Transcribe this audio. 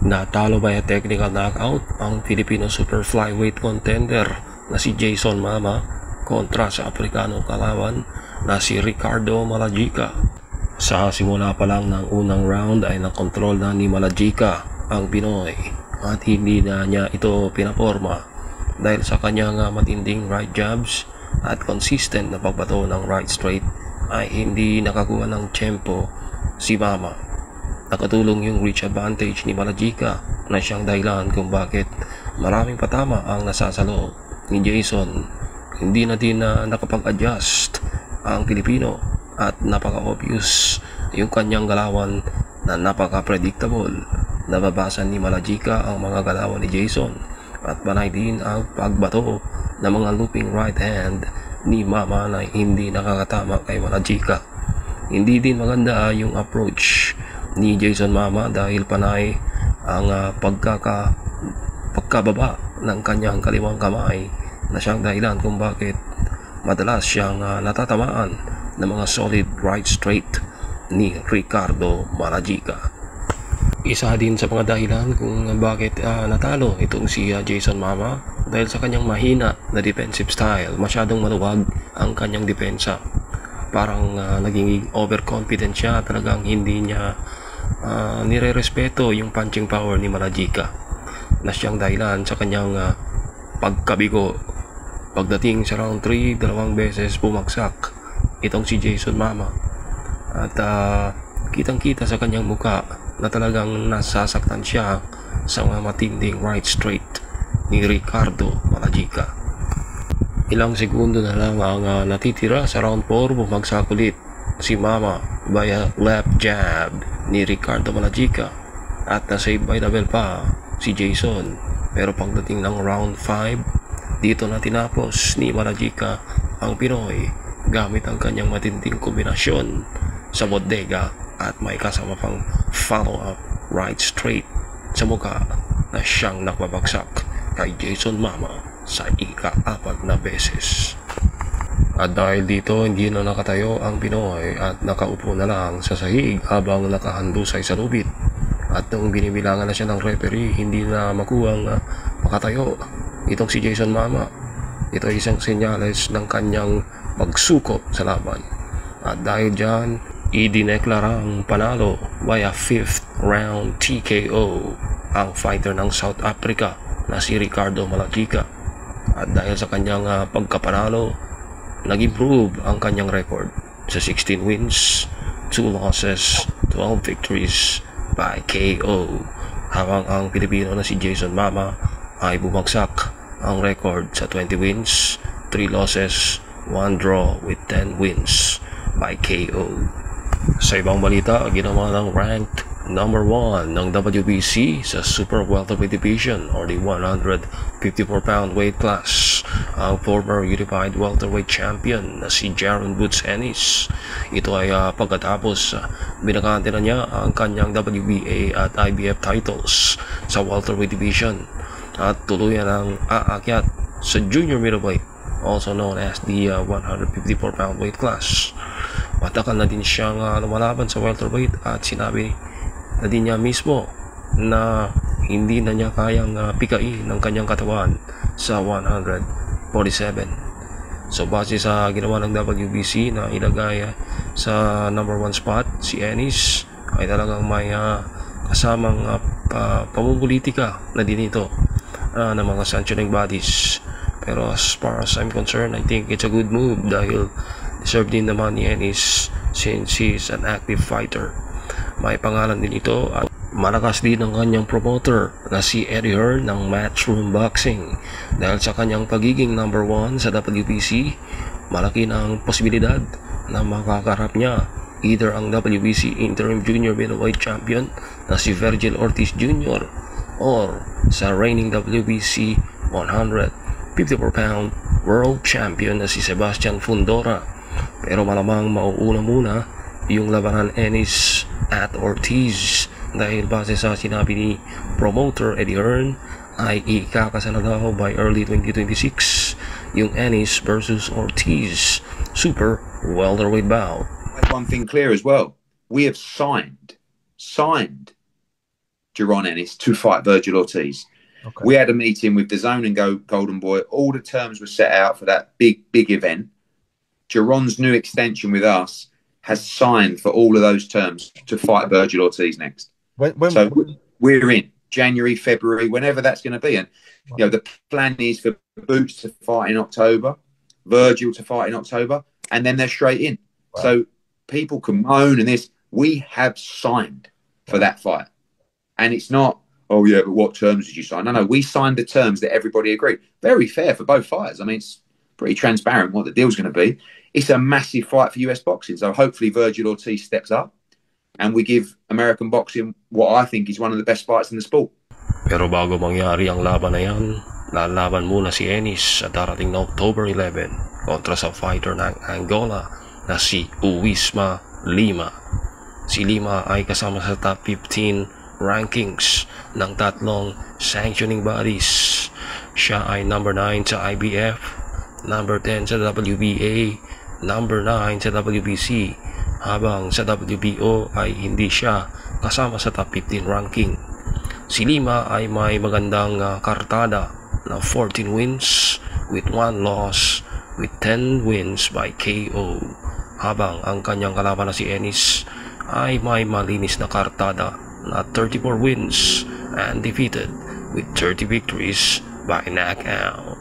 Natalo by a technical knockout ang Filipino super flyweight contender na si Jason Mama kontra sa Afrikanong kalaban na si Ricardo Malajika. Sa simula pa lang ng unang round ay nakontrol na ni Malajika ang Pinoy at hindi na niya ito pinaporma dahil sa kanyang matinding right jabs at consistent na pagbato ng right straight ay hindi nakakuha ng tempo si Mama. Nakatulong yung reach advantage ni Malajika na siyang dahilan kung bakit maraming patama ang nasasalo ni Jason. Hindi na din nakapag-adjust ang Pilipino at napaka-obvious yung kanyang galawan na napaka-predictable. Nababasan ni Malajika ang mga galawan ni Jason at panay din ang pagbato ng mga looping right hand ni Mama na hindi nakakatama kay Malajika. Hindi din maganda yung approach ni Jason Mama dahil panay ang pagkababa ng kanyang kaliwang kamay na siyang dahilan kung bakit madalas siyang natatamaan ng mga solid right straight ni Ricardo Malajika. Isa din sa mga dahilan kung bakit natalo itong si Jason Mama dahil sa kanyang mahina na defensive style. Masyadong maluwag ang kanyang depensa. Parang naging overconfident siya, talagang hindi niya nire-respeto yung punching power ni Malajika na siyang dahilan sa kanyang pagkabigo. Pagdating sa round 3, 2 beses bumagsak itong si Jason Mama at kitang kita sa kanyang muka na talagang nasasaktan siya sa mga matinding right straight ni Ricardo Malajika. Ilang segundo na lang ang natitira sa round 4, bumagsak ulit si Mama by a left jab ni Ricardo Malajika at na-save by the bell pa si Jason. Pero pagdating ng round 5, dito na tinapos ni Malajika ang Pinoy gamit ang kanyang matinding kombinasyon sa bodega at may kasama pang follow-up right straight sa mukha na siyang nakabagsak kay Jason Mama sa ika-4 na beses. At dahil dito hindi na nakatayo ang Pinoy at nakaupo na lang sa sahig habang nakahandusay sa lubid. At nung binibilangan na siya ng referee, hindi na makuhang makatayo itong si Jason Mama. Ito ay isang senyales ng kanyang pagsuko sa laban. At dahil dyan, idineklarang panalo by a 5th round TKO ang fighter ng South Africa na si Ricardo Malajika. At dahil sa kanyang pagkapanalo, nag-improve ang kanyang record sa 16 wins, 2 losses, 12 victories by KO. Habang ang Pilipino na si Jason Mama ay bumagsak ang record sa 20 wins, 3 losses, 1 draw with 10 wins by KO. Sa ibang balita, ginawa ng ranked number 1 ng WBC sa Super Welterweight Division or the 154-pound weight class ang former Unified Welterweight Champion na si Jaron Boots Ennis. Ito ay pagkatapos binakante na niya ang kanyang WBA at IBF titles sa Welterweight Division at tuluyan ang aakyat sa Junior Middleweight, also known as the 154-pound weight class. Matagal na din siyang lumalaban sa welterweight at sinabi na din niya mismo na hindi na niya kayang pikain ng kanyang katawan sa 147. So base sa ginawa ng WBC na ilagay sa number 1 spot si Ennis ay talagang may kasamang pamumulitika na din ito ng mga sanctioning bodies. Pero as far as I'm concerned, I think it's a good move dahil deserve din naman ni Ennis since he's an active fighter. May pangalan din ito at malakas din ang kanyang promoter na si Eddie Hearn ng Matchroom Boxing. Dahil sa kanyang pagiging number 1 sa WBC, malaki na ang posibilidad na makakarap niya either ang WBC Interim Junior Middleweight Champion na si Vergil Ortiz Jr. or sa reigning WBC 154-pound World Champion na si Sebastian Fundora. Pero malamang mauuna muna yung labanan Ennis at Ortiz dahil base sa sinabi ni promoter Eddie Hearn ay ikakasala daw by early 2026 yung Ennis versus Ortiz super welterweight bout. One thing clear as well, we have signed Jaron Ennis to fight Virgil Ortiz. Okay. We had a meeting with the Zone and Go Golden Boy. All the terms were set out for that big event. Jaron's new extension with us has signed for all of those terms to fight Virgil Ortiz next. So we're in January, February, whenever that's going to be. And the plan is for Boots to fight in October, Virgil to fight in October, and then they're straight in. Wow. So people can moan and this. We have signed for that fight. And it's not, oh, yeah, but what terms did you sign? No, we signed the terms that everybody agreed. Very fair for both fighters. I mean, it's pretty transparent what the deal's going to be. It's a massive fight for US boxing. So hopefully Virgil Ortiz steps up and we give American boxing what I think is one of the best fights in the sport. Pero bago mangyari ang laban na yan, lalaban muna si Ennis sa darating na October 11 kontra sa fighter ng Angola na si Uwisma Lima. Si Lima ay kasama sa top 15 rankings ng tatlong sanctioning bodies. Siya ay number 9 sa IBF, number 10 sa WBA, number 9 sa WBC, habang sa WBO ay hindi siya kasama sa top 15 ranking. Si Lima ay may magandang kartada na 14 wins with 1 loss with 10 wins by KO, habang ang kanyang kalaban na si Ennis ay may malinis na kartada na 34 wins and defeated with 30 victories by knockout.